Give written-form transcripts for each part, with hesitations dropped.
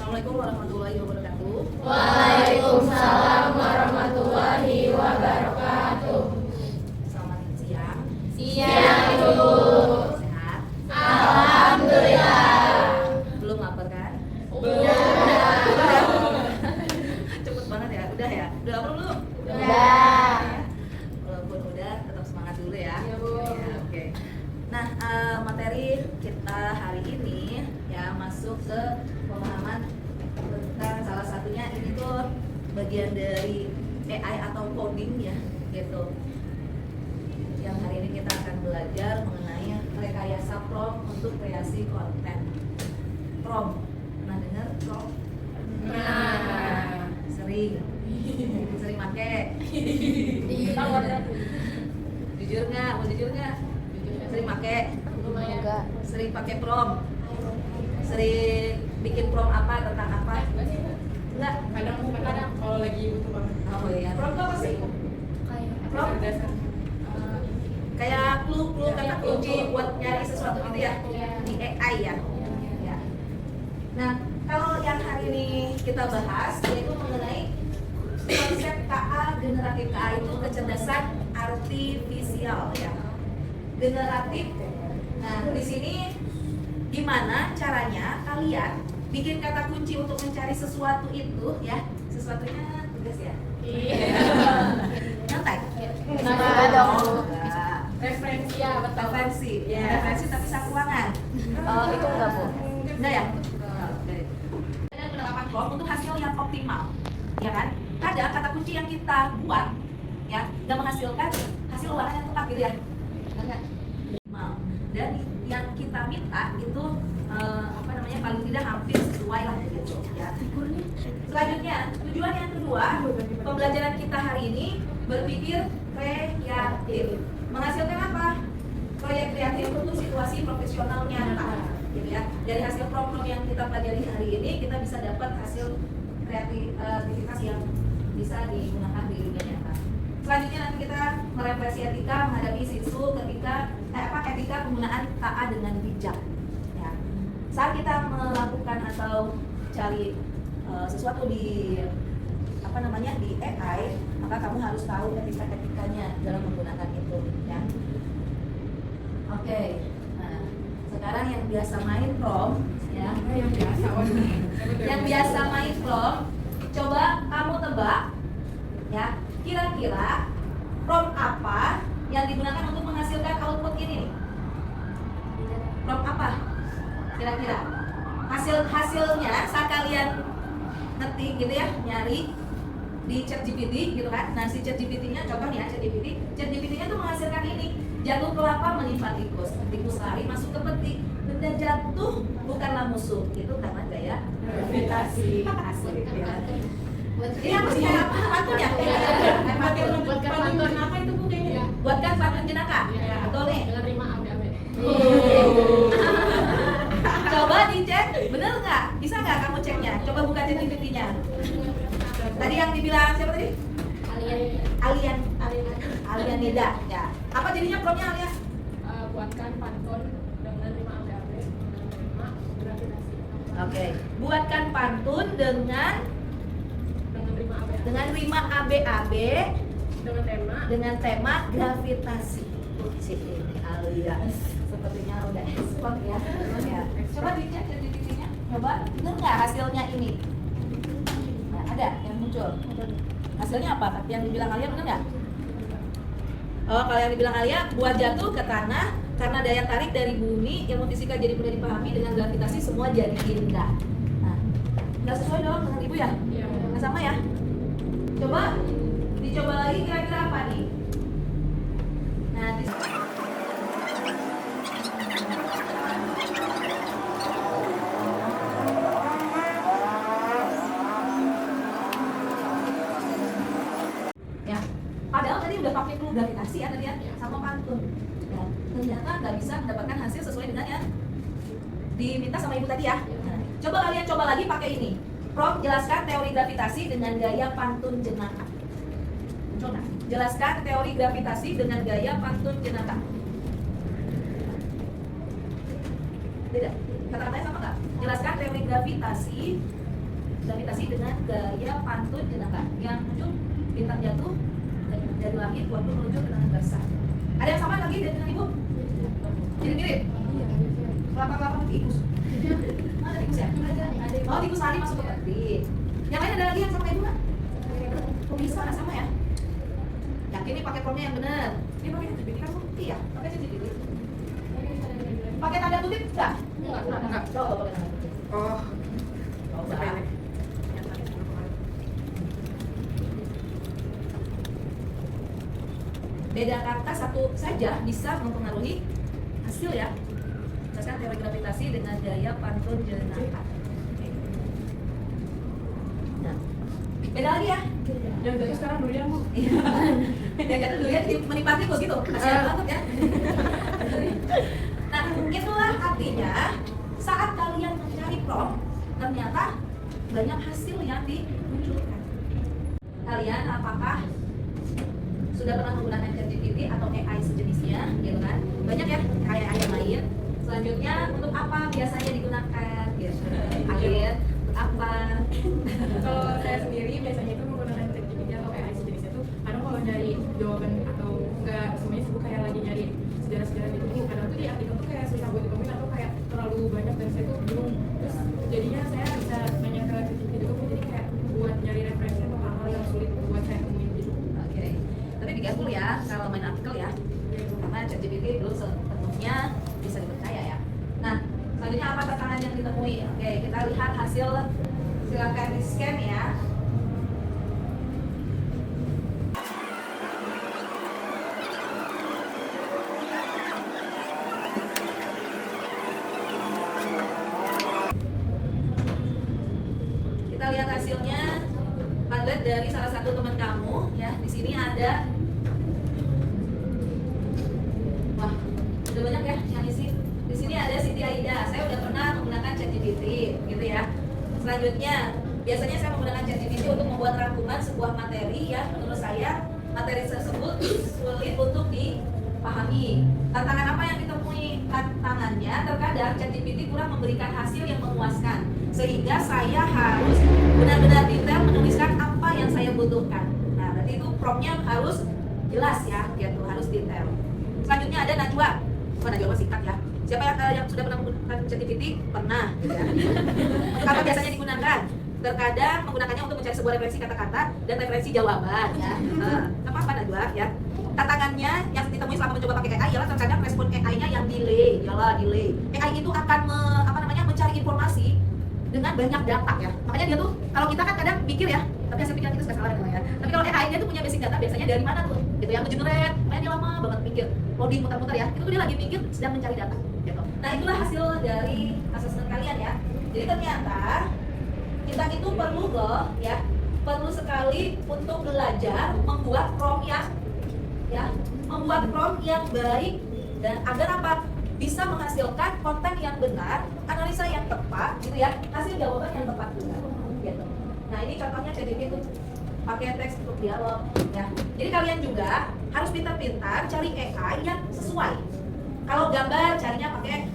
Assalamualaikum warahmatullahi wabarakatuh. Waalaikumsalam warahmatullahi wabarakatuh. Selamat siang. Siang, Ibu. Sehat? Alhamdulillah. Belum lapar kan? Udah. Cepet banget ya. Udah ya? Udah lapar belum? Udah. Walaupun udah, tetap semangat dulu ya. Iya, Bu. Ya, oke. Nah, materi kita hari ini ya masuk ke pemahaman tentang salah satunya ini tuh bagian dari AI atau coding ya, gitu. Yang hari ini kita akan belajar mengenai rekayasa prompt untuk kreasi konten. Prompt, pernah dengar prompt? Nah. Sering make. Jujur nggak? Mau jujur nggak? Sering make? Enggak. Sering pakai prompt? Sering bikin prompt apa, tentang apa? Enggak? Kadang kalau lagi butuh banget. Oh iya, prompt itu apa sih? Prompt? Dasar. Kayak clue kata kunci buat nyari sesuatu gitu ya? Di AI ya? Ya. Nah, kalau yang hari ini kita bahas yaitu mengenai konsep KA generatif. KA itu kecerdasan artifisial ya. Generatif. Nah, di sini gimana caranya kalian bikin kata kunci untuk mencari sesuatu itu ya? Sesuatunya tugas ya? Nyantai? Nggak dong. Enggak. Referensi ya, betul. Referensi, ya. Referensi tapi sakuangan. Itu enggak, Bu. Enggak ya? Oke. Dan penerapan prompt untuk hasil yang optimal, ya kan? Kadang kata kunci yang kita buat, ya, nggak menghasilkan hasil ulangan yang tepat gitu ya. Enggak. Dan yang kita minta itu paling tidak hampir sesuai lah gitu ya. Selanjutnya, tujuan yang kedua, pembelajaran kita hari ini berpikir kreatif. Menghasilkan apa? Proyek kreatif untuk situasi profesional nyata, gitu ya. Dari hasil prompt yang kita pelajari hari ini, kita bisa dapat hasil kreativitas yang bisa digunakan di dunia nyata. Selanjutnya nanti kita merefleksi etika menghadapi isu ketika etika penggunaan KA dengan bijak. Ya. Saat kita melakukan atau cari sesuatu di di AI, maka kamu harus tahu etikanya dalam menggunakan itu ya. Oke. Nah, sekarang yang biasa main prompt ya. Yang biasa. Yang biasa main prompt, coba kamu tebak ya, kira-kira prompt apa yang digunakan untuk menghasilkan output ini? Prompt apa? Kira-kira hasilnya saat kalian ngetik gitu ya, nyari di ChatGPT gitu kan. Nah, si ChatGPT-nya contoh ya, ChatGPT-nya tuh menghasilkan ini. Jatuh kelapa menimpa tikus, tikus lari masuk ke peti. Benda jatuh bukanlah musuh. Itu karena gaya gravitasi. Asli ya. Ini apa sih? Pantun ya? Buatkan pantun apa itu Bu kayaknya? Buatkan pantun jenaka. Iya. Betul nih. Menerima abe-abe. Coba dicek, bener nggak? Bisa nggak kamu ceknya? Coba buka ChatGPT-nya. Tadi yang dibilang siapa tadi? Alian Nida. Ya. Apa jadinya promnya Alia? Buatkan pantun dengan rima abe-abe. Menerima gravitasi. Oke. Buatkan pantun dengan Rima abe-abe. rima ABAB Dengan tema gravitasi. Si ini Alia sepertinya udah expert ya. Ya. Coba dicek ChatGPT-nya. Coba bener nggak hasilnya ini? Nah, ada yang muncul. Hasilnya apa? Yang dibilang Alia bener nggak? Oh, kalau yang dibilang Alia, buat jatuh ke tanah karena daya tarik dari bumi, ilmu fisika jadi mudah dipahami, dengan gravitasi semua jadi indah. Nah, nggak sesuai dong dengan ibu ya? Iya. Nggak sama ya? Coba dicoba lagi kira-kira apa nih? Nah, ya, padahal tadi udah pakai clue gravitasi ya tadi ya, sama pantun. Ya, ternyata nggak bisa mendapatkan hasil sesuai dengan yang diminta sama ibu tadi ya. Nah, coba kalian coba lagi pakai ini. Prompt, jelaskan teori gravitasi dengan gaya pantun jenaka. Muncul nggak? Jelaskan teori gravitasi dengan gaya pantun jenaka. Tidak? Kata-katanya sama nggak? Jelaskan teori gravitasi gravitasi dengan gaya pantun jenaka yang muncul bintang jatuh dari langit waktu menuju kenangan basah. Ada yang sama lagi dengan ibu? Jadi mirip? Kelapa-kelapa tikus. Ada tikus ya? Oh, tikus lari masuk ke peti. Yang lain ada lagi yang sama ibu nggak? Kok bisa nggak sama ya? Yakin nih pakai promnya yang benar. Ini pakai ChatGPT kan bukti ya? Pakai ChatGPT. Pakai tanda kutip nggak? Enggak. Coba pakai tanda kutip. Oh, Coba. Beda kata satu saja bisa mempengaruhi hasil ya. Jelaskan teori gravitasi dengan gaya pantun jenaka. Nah, beda lagi ya. yang dari sekarang dulu Bu. Yang kata dulu ya menikmati kok gitu. Kasihan banget ya. Nah, itulah artinya saat kalian mencari prompt, ternyata banyak hasil yang dimunculkan. Kalian apakah sudah pernah menggunakan ChatGPT atau AI sejenisnya, gitu kan? Banyak ya AI yang lain. Selanjutnya untuk apa biasanya digunakan? Gitu. Akhir untuk apa? Kalau saya sendiri biasanya itu menggunakan ChatGPT atau AI sejenisnya tuh kadang kalau nyari jawaban atau enggak semuanya sibuk kayak lagi nyari sejarah-sejarah gitu kadang tuh di artikel tuh kayak susah buat ditemuin atau kayak terlalu banyak dan saya tuh bingung. Terus jadinya saya bisa nanya ke ChatGPT gitu jadi kayak buat nyari referensi atau hal-hal yang sulit buat saya temuin gitu. Oke. Tapi digantung ya kalau main artikel ya. Karena ChatGPT belum sepenuhnya bisa dipercaya ya. Nah, selanjutnya apa tantangan yang ditemui? Oke, kita lihat hasil. Silakan di scan ya. Kita lihat hasilnya. Padlet dari salah satu teman kamu ya. Di sini ada, wah, udah banyak ya yang isi. Di sini ada Siti Aida. Saya udah pernah menggunakan ChatGPT, gitu ya. Selanjutnya, biasanya saya menggunakan ChatGPT untuk membuat rangkuman sebuah materi yang menurut saya materi tersebut sulit untuk dipahami. Tantangan apa yang ditemui? Tantangannya terkadang ChatGPT kurang memberikan hasil yang memuaskan, sehingga saya harus benar-benar detail menuliskan apa yang saya butuhkan. Nah, berarti itu promptnya harus jelas ya, gitu, harus detail. Selanjutnya ada Najwa. Bukan Najwa singkat ya. Siapa yang sudah pernah menggunakan ChatGPT? Pernah. Gitu ya. Kata biasanya digunakan. Terkadang menggunakannya untuk mencari sebuah referensi kata-kata dan referensi jawaban ya. Apa Najwa ya? Tantangannya yang ditemui selama mencoba pakai AI ialah terkadang respon AI-nya yang delay. AI itu akan mencari informasi dengan banyak data ya. Makanya dia tuh kalau kita kan kadang pikir ya, tapi hasil pikiran kita suka salah ya. Tapi kalau AI dia tuh punya basic data biasanya dari mana tuh? Gitu yang nge-generate, makanya dia lama banget mikir. Loading muter-muter ya. Itu tuh dia lagi mikir sedang mencari data gitu. Nah, itulah hasil dari asesmen kalian ya. Jadi ternyata kita itu perlu loh ya, perlu sekali untuk belajar membuat prompt yang baik dan agar apa? Bisa menghasilkan konten yang benar, analisa yang tepat, gitu ya, hasil jawaban yang tepat juga, gitu. Nah, ini contohnya ChatGPT itu pakai teks untuk dialog, ya. Jadi kalian juga harus pintar-pintar cari AI yang sesuai. Kalau gambar carinya pakai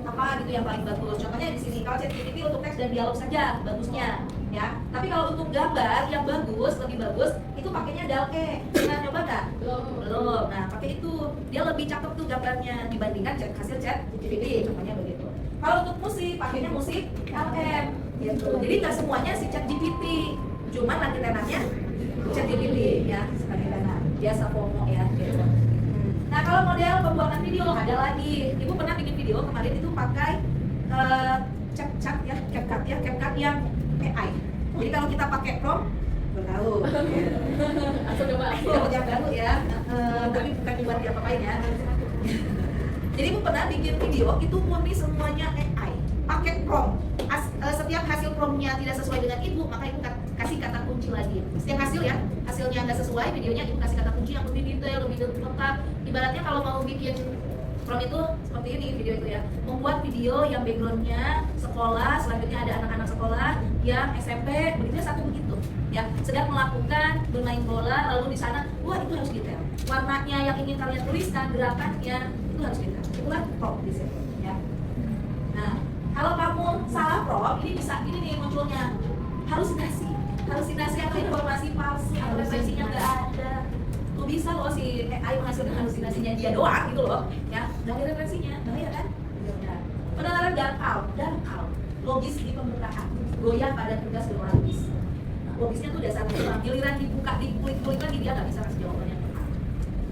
apa gitu yang paling bagus. Contohnya di sini kalau ChatGPT untuk teks dan dialog saja bagusnya, ya. Tapi kalau untuk gambar yang bagus, lebih bagus, itu pakainya DALL-E. Pernah nyoba nggak? Belum. Nah, pakai itu dia lebih cakep tuh gambarnya dibandingkan hasil ChatGPT. Contohnya begitu. Kalau untuk musik, pakainya musik LM. Gitu. Jadi nggak semuanya si ChatGPT, cuman nanti tenannya ChatGPT ya sebagai tenan. Biasa FOMO ya. Gitu. Nah, kalau model pembuatan video ada lagi. Ibu pernah bikin video kemarin itu pakai CapCut yang AI. Jadi kalau kita pakai prompt bertahu. Langsung coba. Dapat yang baru ya. Tapi bukan buat diapa-apain ya. Jadi ibu pernah bikin video itu murni semuanya AI. Pakai prompt. Setiap hasil promptnya tidak sesuai dengan ibu, maka ibu kasih kata kunci lagi. Setiap hasil ya, hasilnya nggak sesuai, videonya ibu kasih kata kunci yang lebih detail, lebih lengkap. Ibaratnya kalau mau bikin prompt itu seperti ini video itu ya, membuat video yang backgroundnya sekolah, selanjutnya ada anak-anak sekolah yang SMP, begitu satu begitu ya, sedang melakukan bermain bola, lalu di sana, wah itu harus detail. Warnanya yang ingin kalian tuliskan, gerakannya itu harus detail. Itulah prompt di situ ya. Nah, Kalau kamu salah prompt, ini bisa ini nih munculnya halusinasi atau informasi palsu atau referensinya nggak ada. Tuh bisa loh si AI menghasilkan halusinasinya dia doang gitu loh, ya. Dari referensinya, bahaya kan? Ya. Penalaran dangkal, logis di pembukaan, goyah pada tugas logis. Nah, logisnya tuh dasarnya giliran dibuka, dikulik lagi dia nggak bisa kasih jawabannya.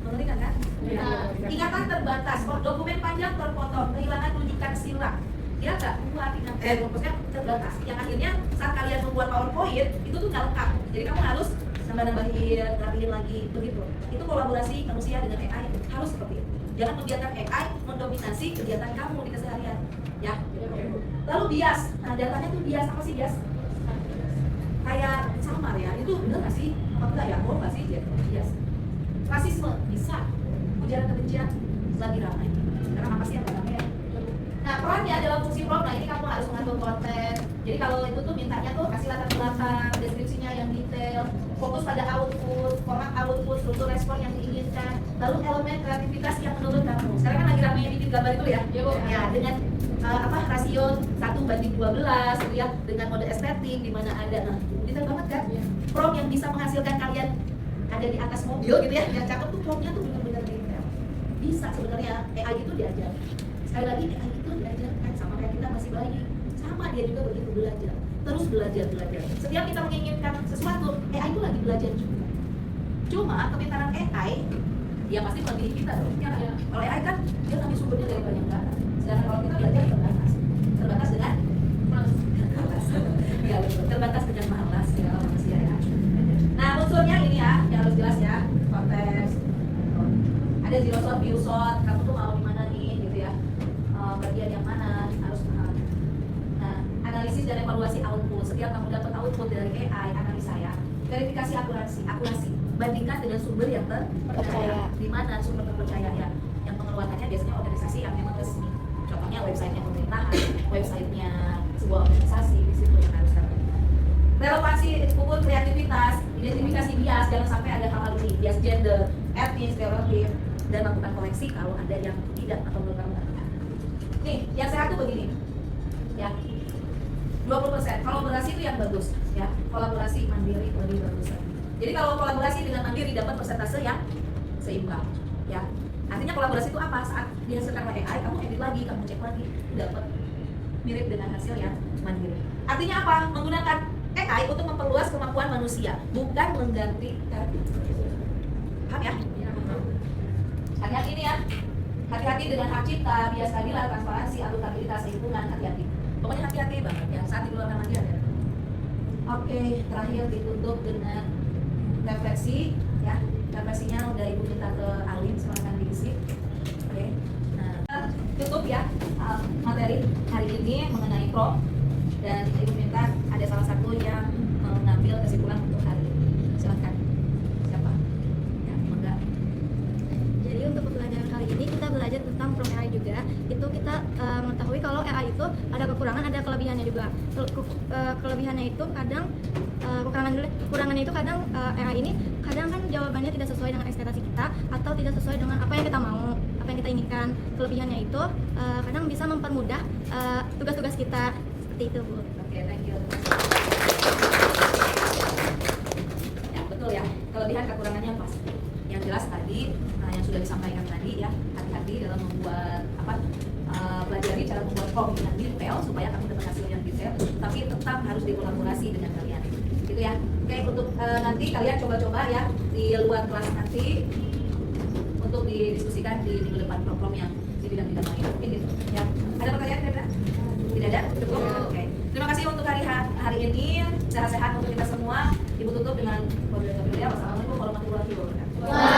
Mengerti kan? Ya. Ingatan terbatas, dokumen panjang terpotong, kehilangan rujukan silang. Ya nggak, itu artinya fokusnya terbatas. Yang akhirnya saat kalian membuat PowerPoint itu tuh nggak lengkap. Jadi kamu harus nambah-nambahin, rapiin lagi, begitu. Itu kolaborasi manusia dengan AI harus seperti itu. Jangan membiarkan AI mendominasi kegiatan kamu di keseharian. Ya. Lalu bias. Nah, datanya tuh bias, apa sih bias? Kayak samar ya. Itu bener nggak sih? Apa enggak ya? Oh nggak sih bias. Rasisme bisa. Ujaran kebencian lagi ramai. Karena apa sih yang ramai ya? Nah, perannya adalah fungsi prompt. Nah, ini kamu harus mengatur konten. Jadi kalau itu tuh mintanya tuh kasih latar belakang, deskripsinya yang detail, fokus pada output, format output, struktur respon yang diinginkan, lalu elemen kreativitas yang menurut kamu. Sekarang kan lagi ramai bikin gambar itu ya? Iya, Bu. Ya, dengan rasio 1:12 gitu ya, dengan mode estetik di mana ada, nah detail banget kan? Prompt yang bisa menghasilkan kalian ada di atas mobil gitu ya, yang cakep tuh promptnya tuh benar-benar detail. Bisa sebenarnya AI itu diajar. Sekali lagi AI itu diajarkan sama kayak kita masih bayi, sama dia juga begitu belajar, terus belajar. Setiap kita menginginkan sesuatu, AI itu lagi belajar juga. Cuma kepintaran AI, dia pasti melebihi kita dong. Ya, kan? Kalau AI kan dia ambil sumbernya dari banyak data. Sedangkan kalau kita belajar terbatas dengan ya betul, terbatas dengan malas ya manusia ya. Nah unsurnya ini ya, yang harus jelas ya, konteks. Ada zero shot, view shot, kamu tuh mau di mana nih gitu ya, bagian yang mana harus paham. Nah analisis dan evaluasi output. Setiap kamu dapat output dari AI, analisa ya, verifikasi akurasi, bandingkan dengan sumber yang terpercaya. Di mana sumber terpercaya ya? Yang pengeluarannya biasanya organisasi yang memang resmi. Contohnya websitenya pemerintahan, websitenya sebuah organisasi, di situ yang harus kamu. Relevansi ukur kreativitas, identifikasi bias, jangan sampai ada hal-hal ini, bias gender, etnis, stereotip, dan lakukan koreksi kalau ada yang tidak atau menurut kamu tidak. Nih, yang sehat tuh begini, ya. 20% kolaborasi itu yang bagus, ya. Kolaborasi mandiri lebih bagus. Jadi kalau kolaborasi dengan mandiri dapat persentase yang seimbang, ya. Artinya kolaborasi itu apa? Saat dihasilkan oleh AI, kamu edit lagi, kamu cek lagi, dapat mirip dengan hasil yang mandiri. Artinya apa? Menggunakan AI untuk memperluas kemampuan manusia, bukan menggantikan. Paham ya? Hati-hati nih ya. Hati-hati dengan hak cipta, bias keadilan, transparansi, akuntabilitas, lingkungan, hati-hati. Pokoknya hati-hati banget ya, saat dikeluarkan lagi ada. Oke, terakhir ditutup dengan refleksi ya. Refleksinya udah Ibu minta ke Alim, silakan diisi. Oke. Nah, tutup ya materi hari ini mengenai prompt, dan Ibu minta ada salah satu yang mengambil kesimpulan untuk hari ini. Silakan. Siapa? Ya, enggak. Jadi untuk pembelajaran kali ini kita belajar tentang prompt AI juga. Itu kita mengetahui kalau AI itu ada kekurangan, ada kelebihannya juga. Kelebihannya itu kadang kekurangannya itu kadang AI ini kadang kan jawabannya tidak sesuai dengan ekspektasi kita atau tidak sesuai dengan apa yang kita mau, apa yang kita inginkan. Kelebihannya itu kadang bisa mempermudah tugas-tugas kita seperti itu, Bu. Oke, thank you. Ya, betul ya. Kelebihan kekurangannya pasti. Yang jelas tadi, yang sudah disampaikan tadi ya, hati-hati dalam membuat pelajari cara membuat prompt yang detail supaya kamu dapat hasil yang detail, tapi tetap harus dikolaborasi dengan kalian. Gitu ya. Oke, untuk nanti kalian coba-coba ya di luar kelas nanti untuk didiskusikan di minggu depan prompt yang di bidang-bidang lain. Mungkin gitu. Ya. Ada pertanyaan kira-kira? Tidak ada? Cukup? Oke. Terima kasih untuk hari ini. Sehat-sehat untuk kita semua. Ibu tutup dengan wassalamualaikum warahmatullahi wabarakatuh.